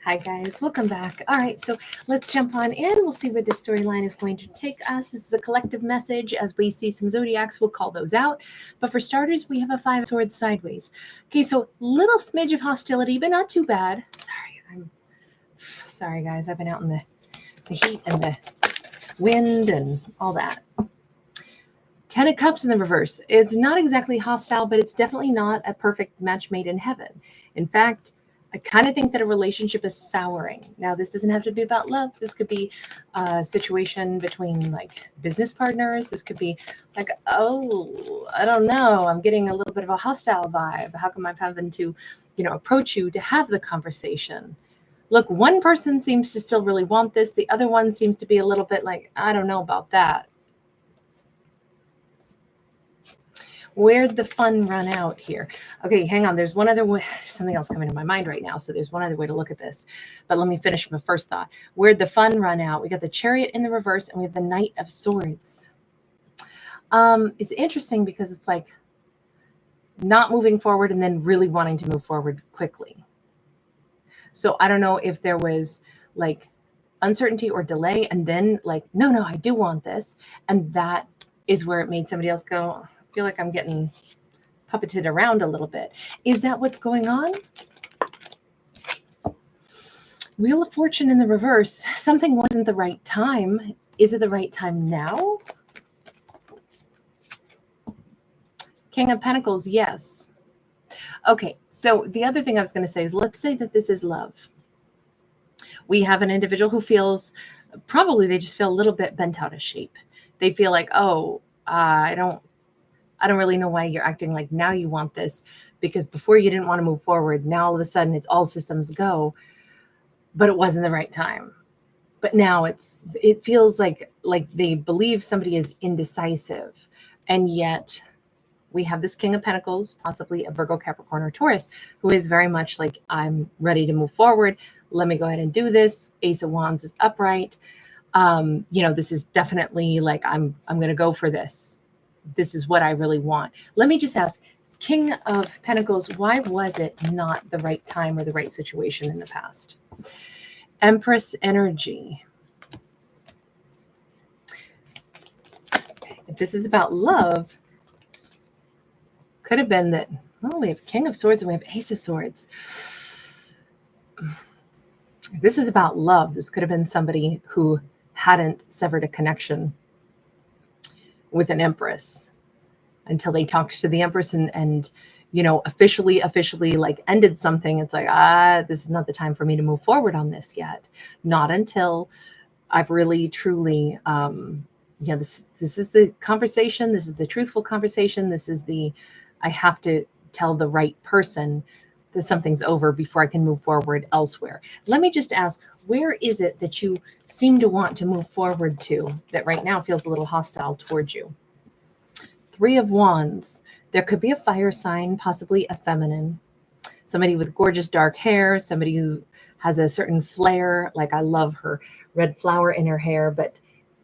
Hi guys, welcome back. All right, so let's jump on in. We'll see where this storyline is going to take us. This is a collective message. As we see some zodiacs, we'll call those out. But for starters, we have a 5 of swords sideways. Okay, so little smidge of hostility, but not too bad. Sorry guys, I've been out in the heat and the wind and all that. 10 of Cups in the reverse. It's not exactly hostile, but it's definitely not a perfect match made in heaven. In fact, I kind of think that a relationship is souring. Now, this doesn't have to be about love. This could be a situation between like business partners. This could be like, oh, I don't know. I'm getting a little bit of a hostile vibe. How come I'm having to, approach you to have the conversation? Look, one person seems to still really want this. The other one seems to be a little bit like, I don't know about that. Where'd the fun run out here? Okay, hang on. There's one other way. There's something else coming to my mind right now. So there's one other way to look at this. But let me finish my first thought. Where'd the fun run out? We got the Chariot in the reverse and we have the Knight of Swords. It's interesting because it's like not moving forward and then really wanting to move forward quickly. So I don't know if there was like uncertainty or delay and then like, no, I do want this. And that is where it made somebody else go, I feel like I'm getting puppeted around a little bit. Is that what's going on? Wheel of Fortune in the reverse. Something wasn't the right time. Is it the right time now? King of Pentacles, yes. Okay, so the other thing I was going to say is let's say that this is love. We have an individual who feels, probably they just feel a little bit bent out of shape. They feel like, I don't really know why you're acting like now you want this, because before you didn't want to move forward. Now all of a sudden it's all systems go, but it wasn't the right time. But now it feels like they believe somebody is indecisive. And yet we have this King of Pentacles, possibly a Virgo, Capricorn, or Taurus, who is very much like, I'm ready to move forward. Let me go ahead and do this. Ace of Wands is upright. This is definitely like, I'm going to go for this. This is what I really want. Let me just ask, King of Pentacles, why was it not the right time or the right situation in the past? Empress energy. If this is about love, could have been that, well, we have King of Swords and we have Ace of Swords. If this is about love, this could have been somebody who hadn't severed a connection with an Empress until they talked to the Empress and officially like ended something. It's like, this is not the time for me to move forward on this yet. Not until I've really, truly, this is the conversation. This is the truthful conversation. This is I have to tell the right person that something's over before I can move forward elsewhere. Let me just ask, where is it that you seem to want to move forward to that right now feels a little hostile towards you? 3 of Wands. There could be a fire sign, possibly a feminine, somebody with gorgeous dark hair, somebody who has a certain flair. Like, I love her red flower in her hair, but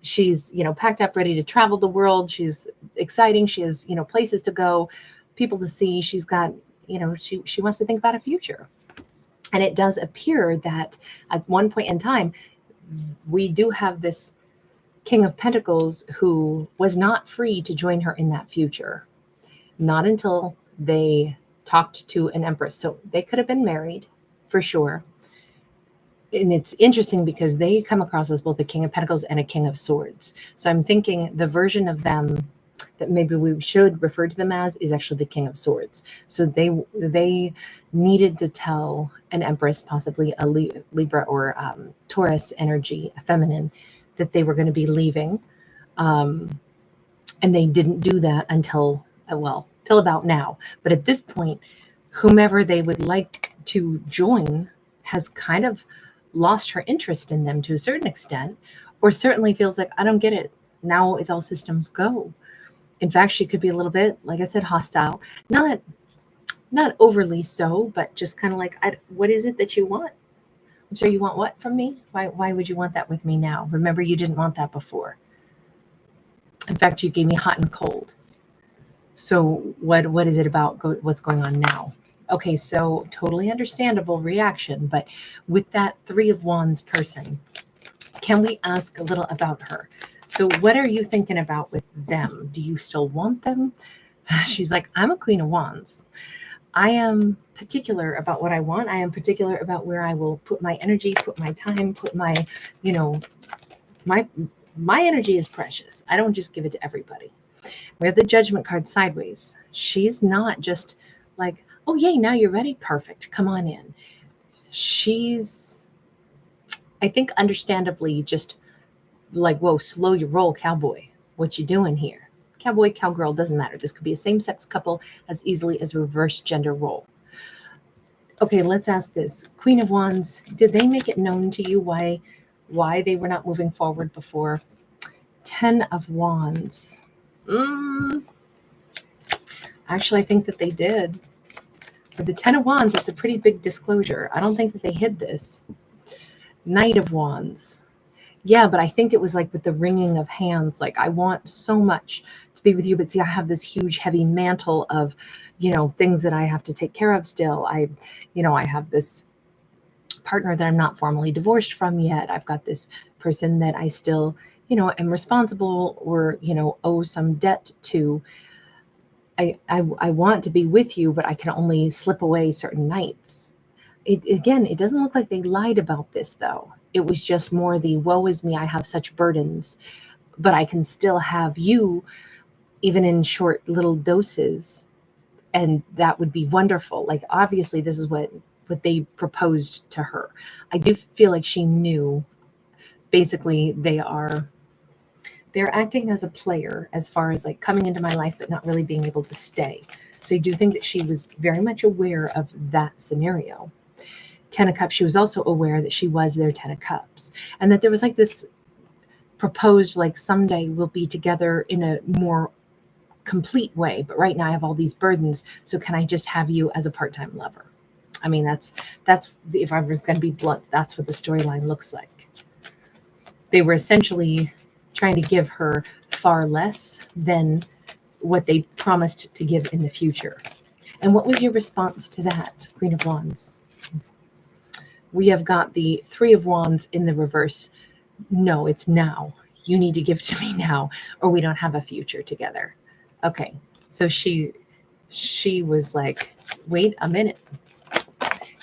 she's, packed up, ready to travel the world. She's exciting. She has, places to go, people to see. She's got, she wants to think about a future. And it does appear that at one point in time, we do have this King of Pentacles who was not free to join her in that future. Not until they talked to an Empress. So they could have been married for sure. And it's interesting because they come across as both a King of Pentacles and a King of Swords. So I'm thinking the version of them that maybe we should refer to them as is actually the King of Swords. So they needed to tell an Empress, possibly a Libra or Taurus energy, a feminine, that they were going to be leaving. And they didn't do that until about now. But at this point, whomever they would like to join has kind of lost her interest in them to a certain extent, or certainly feels like, I don't get it. Now is all systems go. In fact, she could be a little bit, like I said, hostile. Not overly so, but just kind of like, what is it that you want? I'm sorry, you want what from me? Why would you want that with me now? Remember, you didn't want that before. In fact, you gave me hot and cold. So what is it about what's going on now? Okay, so totally understandable reaction, but with that Three of Wands person, can we ask a little about her? So what are you thinking about with them? Do you still want them? She's like, I'm a Queen of Wands. I am particular about what I want. I am particular about where I will put my energy, put my time, put my, you know, my energy is precious. I don't just give it to everybody. We have the Judgment card sideways. She's not just like, oh yay, now you're ready. Perfect. Come on in. She's, I think, understandably just like, whoa, slow your roll, cowboy. What you doing here? Cowboy, cowgirl, doesn't matter. This could be a same-sex couple as easily as a reverse gender role. Okay, let's ask this. Queen of Wands, did they make it known to you why they were not moving forward before? Ten of Wands. Actually, I think that they did. For the Ten of Wands, it's a pretty big disclosure. I don't think that they hid this. Knight of Wands. Yeah, but I think it was like with the wringing of hands, like I want so much to be with you, but see, I have this huge, heavy mantle of, things that I have to take care of still. I have this partner that I'm not formally divorced from yet. I've got this person that I still, am responsible or, owe some debt to. I want to be with you, but I can only slip away certain nights. It doesn't look like they lied about this, though. It was just more the woe is me, I have such burdens, but I can still have you, even in short little doses. And that would be wonderful. Like, obviously, this is what they proposed to her. I do feel like she knew, basically, they're acting as a player as far as like coming into my life, but not really being able to stay. So I do think that she was very much aware of that scenario. Ten of Cups, she was also aware that she was their Ten of Cups and that there was like this proposed, like someday we'll be together in a more complete way. But right now I have all these burdens. So can I just have you as a part-time lover? I mean, that's if I was going to be blunt, that's what the storyline looks like. They were essentially trying to give her far less than what they promised to give in the future. And what was your response to that, Queen of Wands? We have got the Three of Wands in the reverse. No, it's now. You need to give to me now, or we don't have a future together. Okay, so she was like, wait a minute.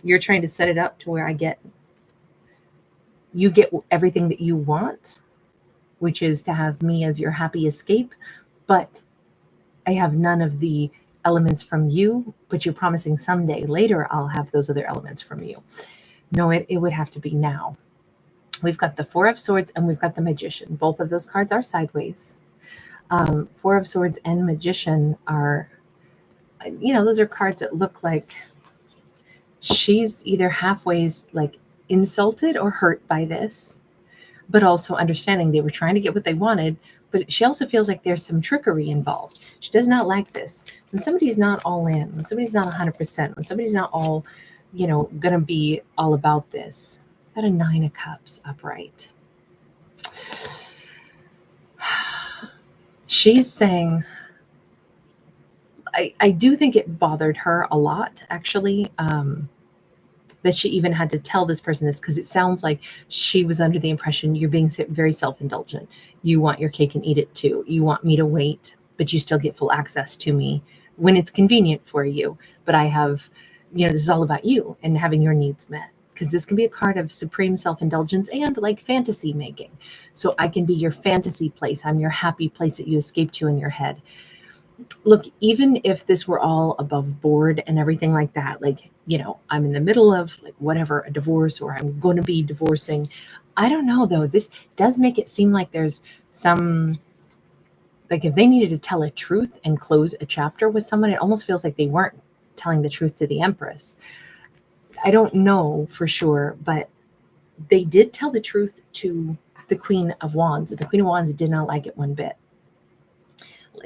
You're trying to set it up to where you get everything that you want, which is to have me as your happy escape, but I have none of the elements from you, but you're promising someday later I'll have those other elements from you. No, it would have to be now. We've got the Four of Swords and we've got the Magician. Both of those cards are sideways. Four of Swords and Magician are, those are cards that look like she's either halfway like insulted or hurt by this, but also understanding they were trying to get what they wanted. But she also feels like there's some trickery involved. She does not like this. When somebody's not all in, when somebody's not 100%, when somebody's not all, going to be all about this. Is that a Nine of Cups upright? She's saying, I do think it bothered her a lot, actually, that she even had to tell this person this, because it sounds like she was under the impression you're being very self-indulgent. You want your cake and eat it too. You want me to wait, but you still get full access to me when it's convenient for you. But I have, this is all about you and having your needs met, because this can be a card of supreme self-indulgence and like fantasy making. So I can be your fantasy place. I'm your happy place that you escape to in your head. Look, even if this were all above board and everything like that, like, I'm in the middle of like whatever, a divorce, or I'm going to be divorcing. I don't know though. This does make it seem like there's some, like if they needed to tell a truth and close a chapter with someone, it almost feels like they weren't telling the truth to the Empress. I don't know for sure, but they did tell the truth to the Queen of Wands. The Queen of Wands did not like it one bit.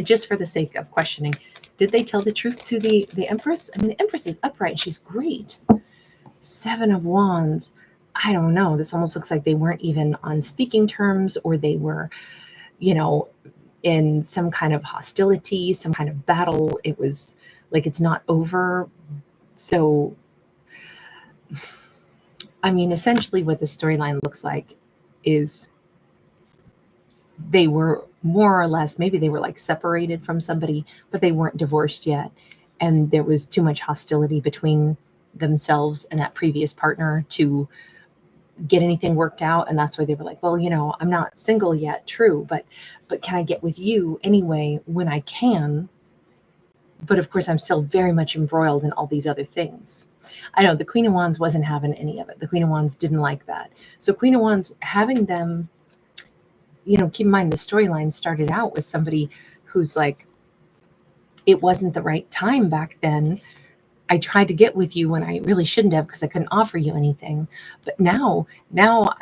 Just for the sake of questioning, did they tell the truth to the Empress? I mean, the Empress is upright. She's great. Seven of Wands. I don't know. This almost looks like they weren't even on speaking terms, or they were, in some kind of hostility, some kind of battle. It was like it's not over, So, I mean, essentially what the storyline looks like is they were more or less, maybe they were like separated from somebody, but they weren't divorced yet. And there was too much hostility between themselves and that previous partner to get anything worked out. And that's why they were like, well, I'm not single yet, true, but can I get with you anyway when I can? But of course, I'm still very much embroiled in all these other things. I know the Queen of Wands wasn't having any of it. The Queen of Wands didn't like that. So Queen of Wands, having them, keep in mind the storyline started out with somebody who's like, it wasn't the right time back then. I tried to get with you when I really shouldn't have because I couldn't offer you anything. But now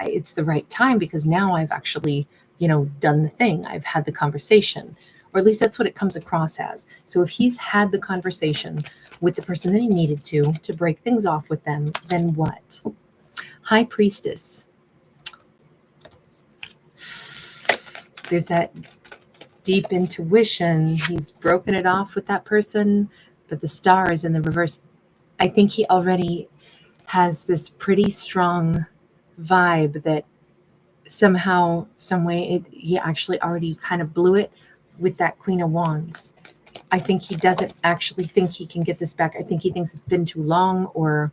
it's the right time because now I've actually, done the thing. I've had the conversation, or at least that's what it comes across as. So if he's had the conversation with the person that he needed to break things off with them, then what? High Priestess. There's that deep intuition. He's broken it off with that person, but the star is in the reverse. I think he already has this pretty strong vibe that somehow, some way, he actually already kind of blew it with that Queen of Wands. I think he doesn't actually think he can get this back. I think he thinks it's been too long, or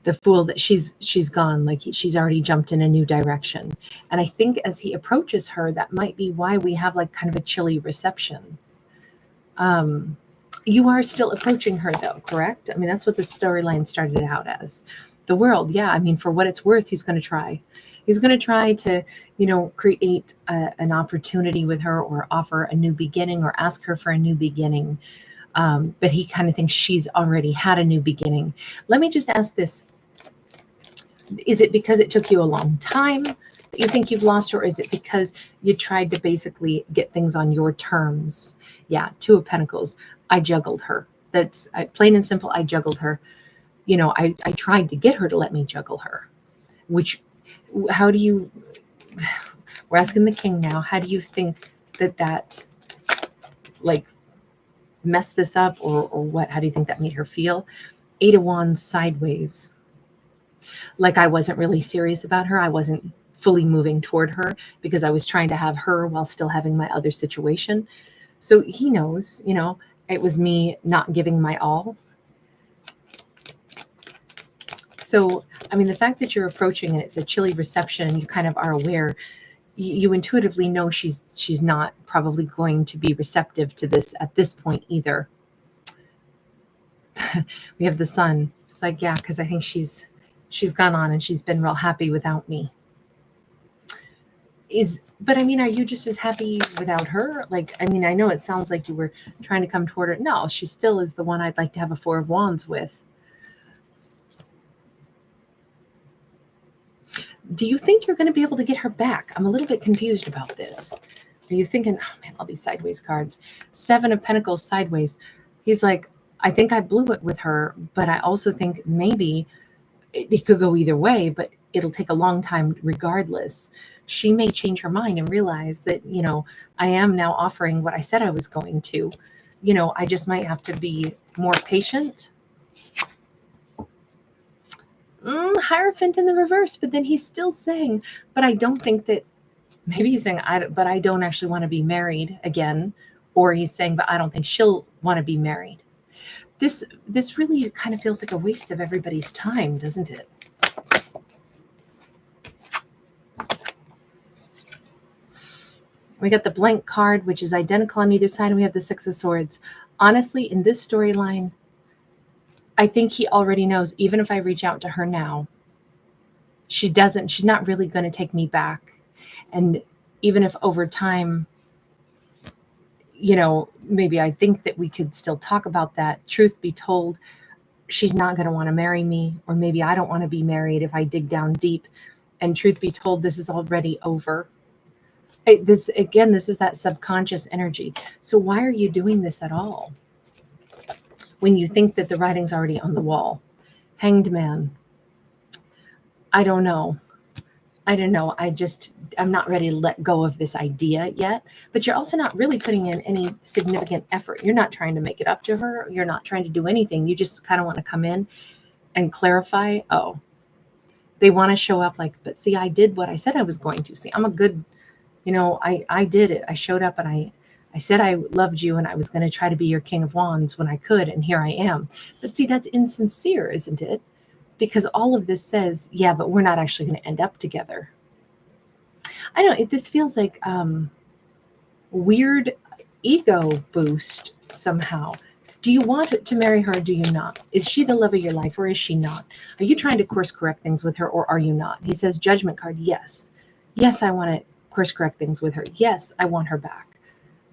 the fool that she's gone, like she's already jumped in a new direction. And I think as he approaches her, that might be why we have like kind of a chilly reception. You are still approaching her though, correct? I mean, that's what the storyline started out as. The world, yeah. I mean, for what it's worth, he's going to try. He's going to try to, create an opportunity with her, or offer a new beginning, or ask her for a new beginning. But he kind of thinks she's already had a new beginning. Let me just ask this. Is it because it took you a long time that you think you've lost her, or is it because you tried to basically get things on your terms? Yeah, Two of Pentacles. I juggled her. That's plain and simple. I juggled her. I tried to get her to let me juggle her. How do you, we're asking the king now, how do you think that like messed this up, or what? How do you think that made her feel? Eight of Wands sideways. Like I wasn't really serious about her. I wasn't fully moving toward her because I was trying to have her while still having my other situation. So he knows, it was me not giving my all. So, I mean, the fact that you're approaching and it's a chilly reception, and you kind of are aware, you intuitively know she's not probably going to be receptive to this at this point either. We have the Sun. It's like, yeah, because I think she's gone on and she's been real happy without me. But I mean, are you just as happy without her? Like, I mean, I know it sounds like you were trying to come toward her. No, she still is the one I'd like to have a Four of Wands with. Do you think you're going to be able to get her back? I'm a little bit confused about this. Are you thinking, oh man, all these sideways cards. Seven of Pentacles sideways. He's like, I think I blew it with her, but I also think maybe it could go either way, but it'll take a long time regardless. She may change her mind and realize that, I am now offering what I said I was going to. I just might have to be more patient. Hierophant in the reverse, but then he's still saying, but I don't think that, maybe he's saying, but I don't actually want to be married again. Or he's saying, but I don't think she'll want to be married. This really kind of feels like a waste of everybody's time, doesn't it? We got the blank card, which is identical on either side, and we have the Six of Swords. Honestly, in this storyline, I think he already knows, even if I reach out to her now, she's not really going to take me back. And even if over time, maybe I think that we could still talk about that, truth be told, she's not going to want to marry me, or maybe I don't want to be married if I dig down deep. And truth be told, this is already over. This is that subconscious energy. So why are you doing this at all when you think that the writing's already on the wall? Hanged Man. I don't know. I don't know. I'm not ready to let go of this idea yet, but you're also not really putting in any significant effort. You're not trying to make it up to her. You're not trying to do anything. You just kind of want to come in and clarify. Oh, they want to show up like, but see, I did what I said I was going to. See, I'm a good, I did it. I showed up and I said I loved you and I was going to try to be your King of Wands when I could, and here I am. But see, that's insincere, isn't it? Because all of this says, yeah, but we're not actually going to end up together. I don't know. This feels like weird ego boost somehow. Do you want to marry her or do you not? Is she the love of your life or is she not? Are you trying to course correct things with her or are you not? He says judgment card. Yes. Yes, I want to course correct things with her. Yes, I want her back.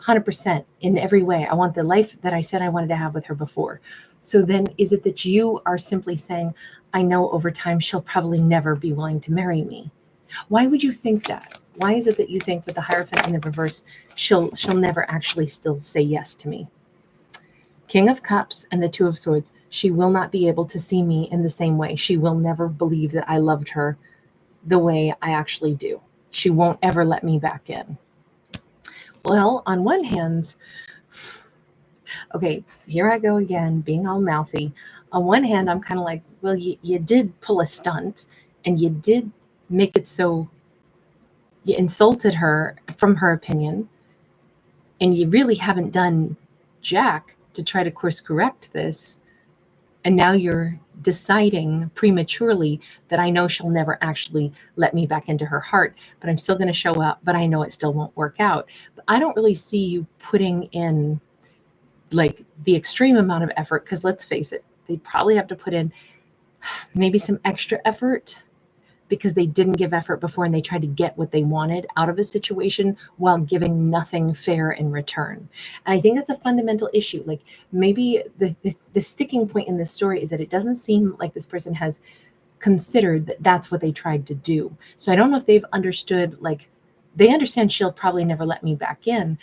100% in every way. I want the life that I said I wanted to have with her before. So then is it that you are simply saying, I know over time she'll probably never be willing to marry me? Why would you think that? Why is it that you think with the Hierophant in the reverse, she'll never actually still say yes to me? King of Cups and the Two of Swords. She will not be able to see me in the same way. She will never believe that I loved her the way I actually do. She won't ever let me back in. Well, on one hand, okay, here I go again, being all mouthy. On one hand, I'm kind of like, well, you did pull a stunt and you did make it so you insulted her from her opinion, and you really haven't done jack to try to course correct this. And now you're deciding prematurely that I know she'll never actually let me back into her heart, but I'm still going to show up, but I know it still won't work out. But I don't really see you putting in like the extreme amount of effort, because let's face it, they probably have to put in maybe some extra effort because they didn't give effort before and they tried to get what they wanted out of a situation while giving nothing fair in return. And I think that's a fundamental issue. Like maybe the sticking point in this story is that it doesn't seem like this person has considered that that's what they tried to do. So I don't know if they've understood, like they understand she'll probably never let me back in,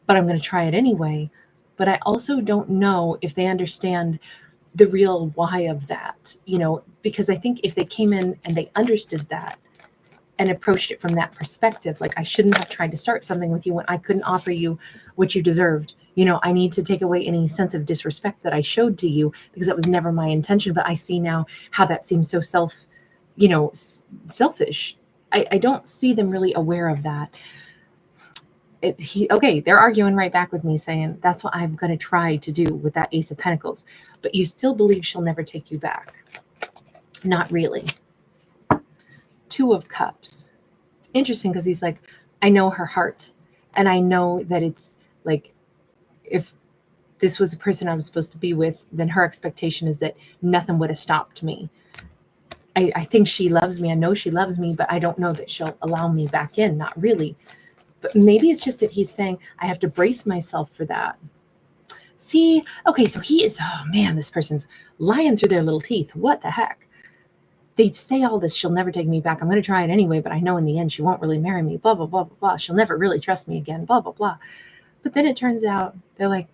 but I'm going to try it anyway. But I also don't know if they understand the real why of that, because I think if they came in and they understood that and approached it from that perspective, like I shouldn't have tried to start something with you when I couldn't offer you what you deserved. I need to take away any sense of disrespect that I showed to you because that was never my intention. But I see now how that seems so selfish. I don't see them really aware of that. They're arguing right back with me saying that's what I'm going to try to do with that Ace of Pentacles, but you still believe she'll never take you back. Not really. Two of Cups. It's interesting because he's like, I know her heart, and I know that it's like, if this was a person I was supposed to be with, then her expectation is that nothing would have stopped me. I think she loves me. I know she loves me, but I don't know that she'll allow me back in. Not really. But maybe it's just that he's saying, I have to brace myself for that. See, okay, so he is, oh man, this person's lying through their little teeth. What the heck? They say all this, she'll never take me back. I'm going to try it anyway, but I know in the end she won't really marry me, blah, blah, blah, blah, blah. She'll never really trust me again, blah, blah, blah. But then it turns out they're like,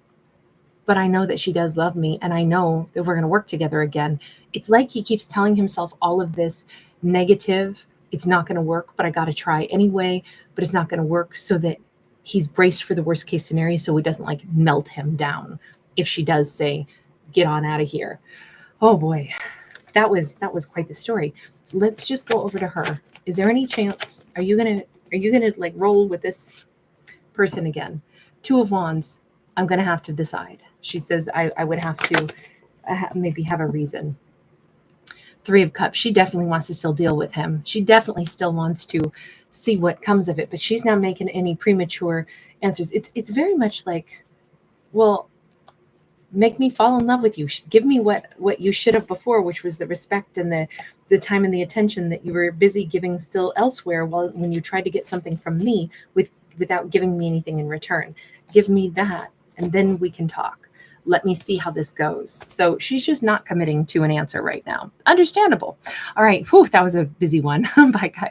but I know that she does love me, and I know that we're going to work together again. It's like he keeps telling himself all of this negative, it's not going to work, but I got to try anyway, but it's not going to work, so that he's braced for the worst case scenario so it doesn't like melt him down if she does say, get on out of here. Oh boy, that was quite the story. Let's just go over to her. Is there any chance, are you going to like roll with this person again? Two of Wands, I'm going to have to decide. She says I would have to maybe have a reason. Three of Cups, she definitely wants to still deal with him. She definitely still wants to see what comes of it, but she's not making any premature answers. It's very much like, well, make me fall in love with you. Give me what you should have before, which was the respect and the time and the attention that you were busy giving still elsewhere when you tried to get something from me without giving me anything in return. Give me that, and then we can talk. Let me see how this goes. So she's just not committing to an answer right now. Understandable. All right. Whew, that was a busy one. Bye, guys.